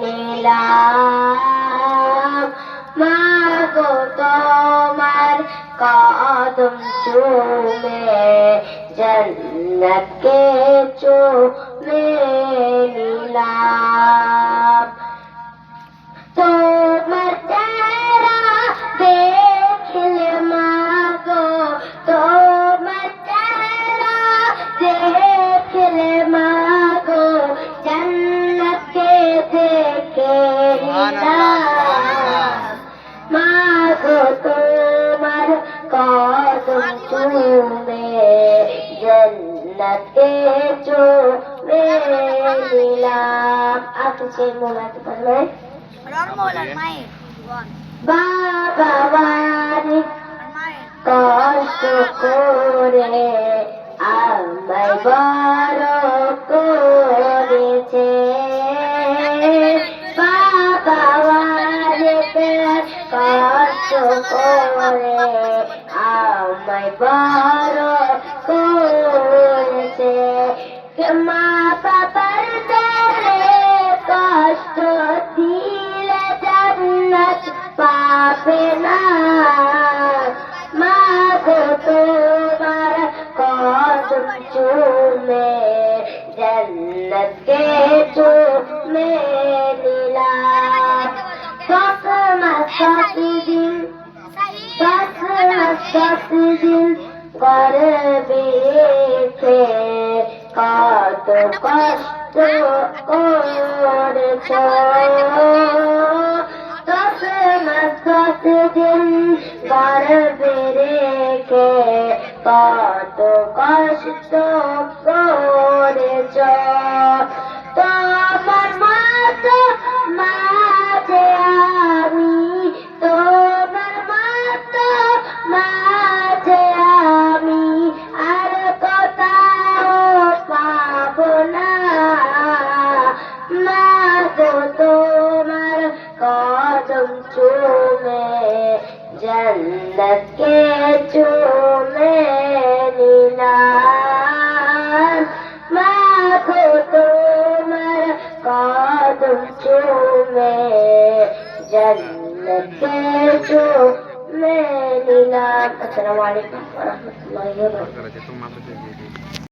নিলাম মাগো তোমার কদম চুমে জন্নতকে চুমে নিলাম তোমার চেহারা দেখলে মাগো তোমার চেহারা দেখলে মাগো জন্নতকে দেখে নিলাম মাগো তোমার কদম চুমে জন্নতকে চুমে নিলাম। আপনি সেই মোলাতে পারবেন বাবা বাড়ি কষ্ট করে আমায় বড় করেছে বাবা বাড়িতে কষ্ট করে আমায় বড় করেছে মা বাবার কষ্ট দিলে জান্নাত পাবে না মাগো তোমার কদম চুমে জন্নতকে চুমে নিলাম। 10 মাস 10 দিন 10 মাস 10 দিন গর্ভে রেখে কত কষ্ট করেছ 10 মাস 10 দিন গর্ভে রেখে কত কষ্ট করেছ তোমার মতো মাঝে আমি তোমার মতো মাঝে আমি আর কোথাও পাবো না মাগো তোমার কদম চুমে জন্নতকে চুমে নিলাম মাগো তোমার কদম চুমে জন্নতকে চুমে নিলাম। আসসালামু আলাইকুম ওয়া রাহমাতুল্লাহি ওয়া বারাকাতুহু।